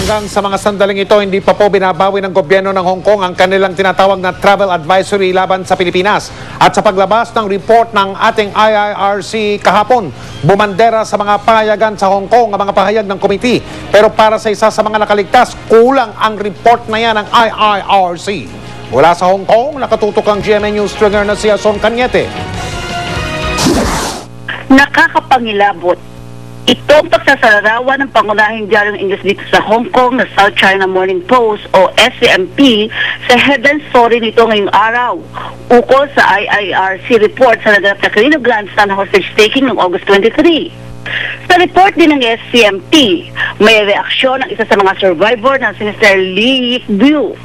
Hanggang sa mga sandaling ito, hindi pa po binabawi ng gobyerno ng Hong Kong ang kanilang tinatawag na travel advisory laban sa Pilipinas. At sa paglabas ng report ng ating IIRC kahapon, bumandera sa mga pahayagan sa Hong Kong ang mga pahayag ng komite. Pero para sa isa sa mga nakaligtas, kulang ang report na yan ng IIRC. Mula sa Hong Kong, nakatutok ang GMA News stringer na si Ason Cañete. Nakakapangilabot itong pagsasarawan ng pangunahing diaryong Ingles dito sa Hong Kong na South China Morning Post o SCMP sa headline story nito ngayong araw ukol sa IIRC report sa naganap na Carino Grandstand hostage taking noong August 23. Sa report din ng SCMP, may reaksyon ng isa sa mga survivor na si Mr. Lee Yik-biu.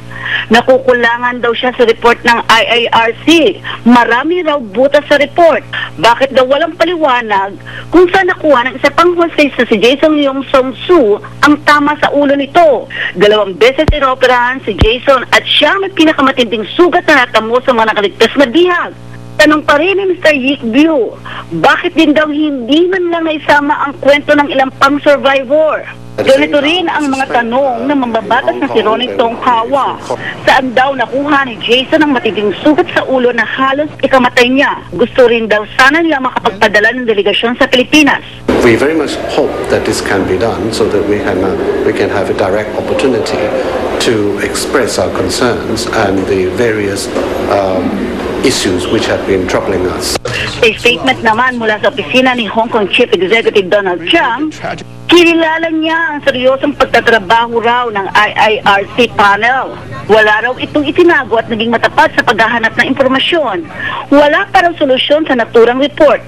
Nakukulangan daw siya sa report ng IIRC. Marami raw butas sa report. Bakit daw walang paliwanag kung saan nakuha ng isa pang hostage na si Jason Leong Song-su ang tama sa ulo nito. 2 beses inoperahan si Jason at siya may pinakamatinding sugat na natamo sa mga nakaligtas na bihag. Tanong pa rin ni Mr. Yik-biu, bakit din daw hindi man lang naisama ang kwento ng ilang pang survivor? Ganito rin ang mga tanong ng mambabatas na si Ronnie Tong Hawa. Saan daw nakuha ni Jason ang matinding sugat sa ulo na halos ikamatay niya? Gusto rin daw sana niya makapagpadala ng delegasyon sa Pilipinas. We very much hope that this can be done so that we can have a direct opportunity to express our concerns and the various issues which have been troubling us. Sa statement naman mula sa opisina ni Hong Kong Chief Executive Donald Trump, kinilala niya ang seryosong pagtatrabaho raw ng IIRC panel. Wala raw itong itinago at naging matapat sa paghahanap ng impormasyon. Wala pa raw solusyon sa naturang report.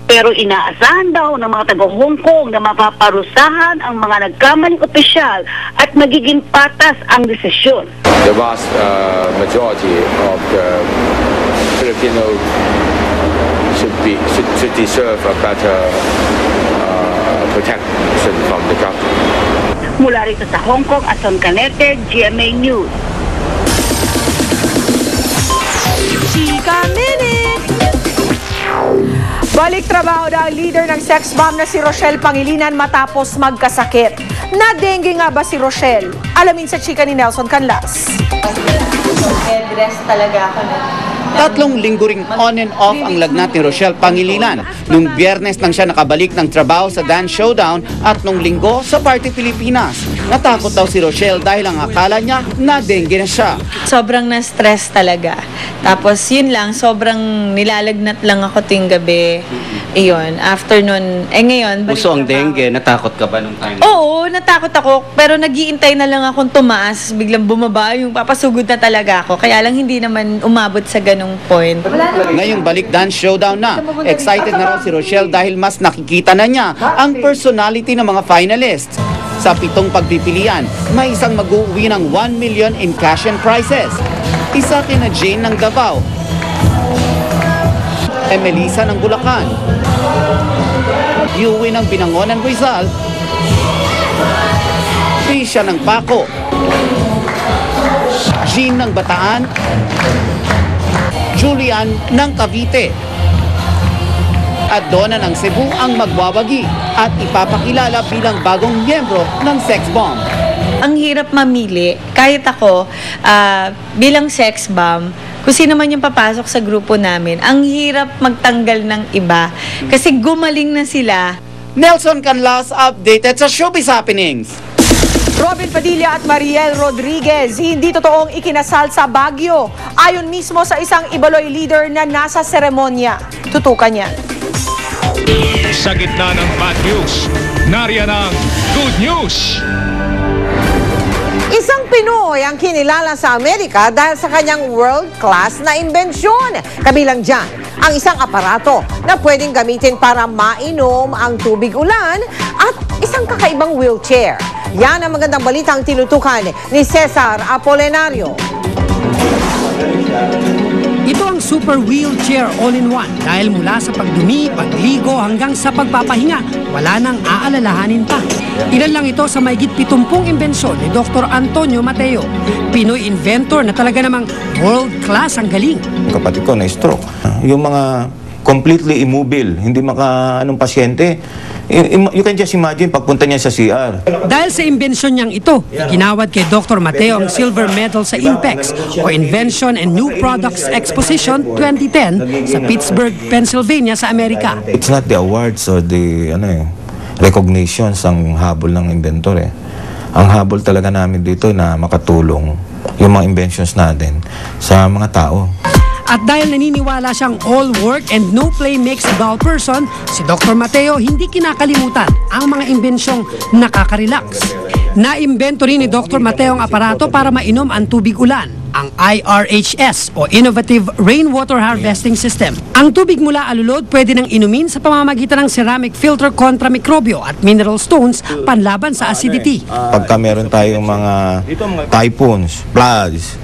Pero inaasahan daw ng mga taga-Hong Kong na mapaparusahan ang mga nagkamaling opisyal at magiging patas ang desisyon. The vast majority of the Filipino should deserve a better protection from the government. Mula rito sa Hong Kong, Ason Cañete, GMA News. Chika Minute! Balik trabaho daw leader ng sex bomb na si Rochelle Pangilinan matapos magkasakit. Na-dengue nga ba si Rochelle? Alamin sa chika ni Nelson Canlas. Headrest talaga ako na. 3 linggo ring on and off ang lagnat ni Rochelle Pangilinan. Nung Biyernes nang siya nakabalik ng trabaho sa Dance Showdown at nung Linggo sa Party Pilipinas. Natakot daw si Rochelle dahil ang akala niya na dengue na siya. Sobrang na-stress talaga. Tapos yun lang, sobrang nilalagnat lang ako ting gabi. Iyon, after nun, ngayon... Puso ang dengue, natakot ka ba nung time? Oo, natakot ako. Pero nag-iintay na lang akong tumaas. Biglang bumaba yung papasugod na talaga ako. Kaya lang hindi naman umabot sa ganung point. Ngayong balik Dance Showdown na. Excited na raw si Rochelle dahil mas nakikita na niya ang personality ng mga finalists. Sa 7 pagpipilian, may isang mag-uwi ng 1 million in cash and prizes. Isa kina Jane ng Davao, Emelisa ng Bulacan, Yui ng Binangonan Rizal, Trisha ng Paco, Jean ng Bataan, Julian ng Cavite, at Donna ng Cebu ang magwawagi at ipapakilala bilang bagong miyembro ng Sex Bomb. Ang hirap mamili, kahit ako, bilang sex bomb, kung sino man yung papasok sa grupo namin, ang hirap magtanggal ng iba kasi gumaling na sila. Nelson Canlas updated sa Showbiz Happenings. Robin Padilla at Mariel Rodriguez, hindi totoong ikinasal sa Baguio. Ayon mismo sa isang Ibaloy leader na nasa seremonya. Tutukan yan. Sa gitna ng bad news, nariyan ang good news. Isang Pinoy ang kinilala sa Amerika dahil sa kanyang world-class na imbensyon. Kabilang dyan, ang isang aparato na pwedeng gamitin para mainom ang tubig ulan at isang kakaibang wheelchair. Yan ang magandang balitang tinutukan ni Cesar Apolenario. Ito ang super wheelchair all-in-one dahil mula sa pagdumi, pagligo hanggang sa pagpapahinga, wala nang aalalahanin pa. Ilan lang ito sa mahigit 70 imbensyon ni Dr. Antonio Mateo, Pinoy inventor na talaga namang world-class ang galing. Kapatid ko na-stroke. Yung mga completely immobile, hindi anong pasyente. You can just imagine pagpunta niya sa CR. Dahil sa imbensyon niyang ito, ikinawad kay Dr. Mateo ang silver medal sa INPEX o Invention and New Products Exposition 2010 sa Pittsburgh, Pennsylvania sa Amerika. It's not the awards or the recognitions ang habol ng inventor eh. Ang habol talaga namin dito na makatulong yung mga inventions natin sa mga tao. At dahil naniniwala siyang all work and no play makes a dull person, si Dr. Mateo hindi kinakalimutan ang mga imbensyong nakaka-relax. Naimbento rin ni Dr. Mateo ang aparato para mainom ang tubig ulan, ang IRHS o Innovative Rainwater Harvesting System. Ang tubig mula alulod pwede nang inumin sa pamamagitan ng ceramic filter kontra mikrobyo at mineral stones panlaban sa acidity. Pagka meron tayong mga typhoons, floods,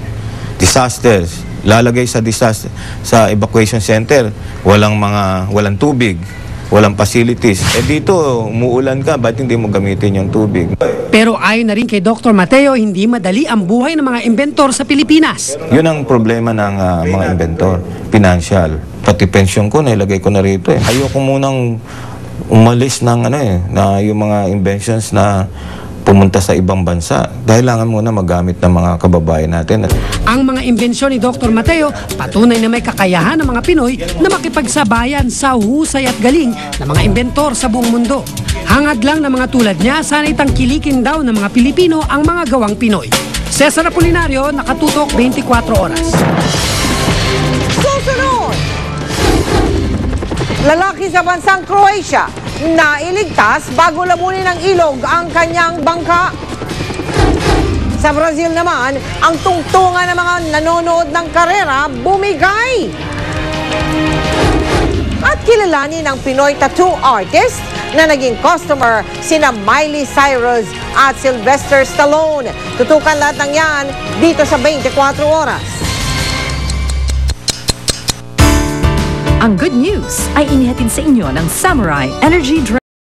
disasters, lalagay sa disaster, sa evacuation center, walang tubig, walang facilities. Dito, umuulan ka, ba't hindi mo gamitin yung tubig? Pero ayon na rin kay Dr. Mateo, hindi madali ang buhay ng mga inventor sa Pilipinas. Yun ang problema ng mga inventor, financial. Pati pensyon ko, nailagay ko na rito eh. Ayoko munang umalis ng na yung mga inventions na pumunta sa ibang bansa. Kailangan muna magamit ng mga kababayan natin. Ang mga imbensyon ni Dr. Mateo, patunay na may kakayahan ng mga Pinoy na makipagsabayan sa husay at galing ng mga inventor sa buong mundo. Hangad lang ng mga tulad niya, sana'y tangkilikin daw ng mga Pilipino ang mga gawang Pinoy. Cesar Apolinario, Nakatutok 24 Oras. Susunod! Lalaki sa bansang Croatia, nailigtas bago lamunin ng ilog ang kanyang bangka. Sa Brazil naman, ang tungtungan ng mga nanonood ng karera bumigay. At kilalanin ng Pinoy tattoo artist na naging customer sina Miley Cyrus at Sylvester Stallone. Tutukan lahat ng yan dito sa 24 Oras. Ang good news ay inihatid sa inyo ng Samurai Energy Drink.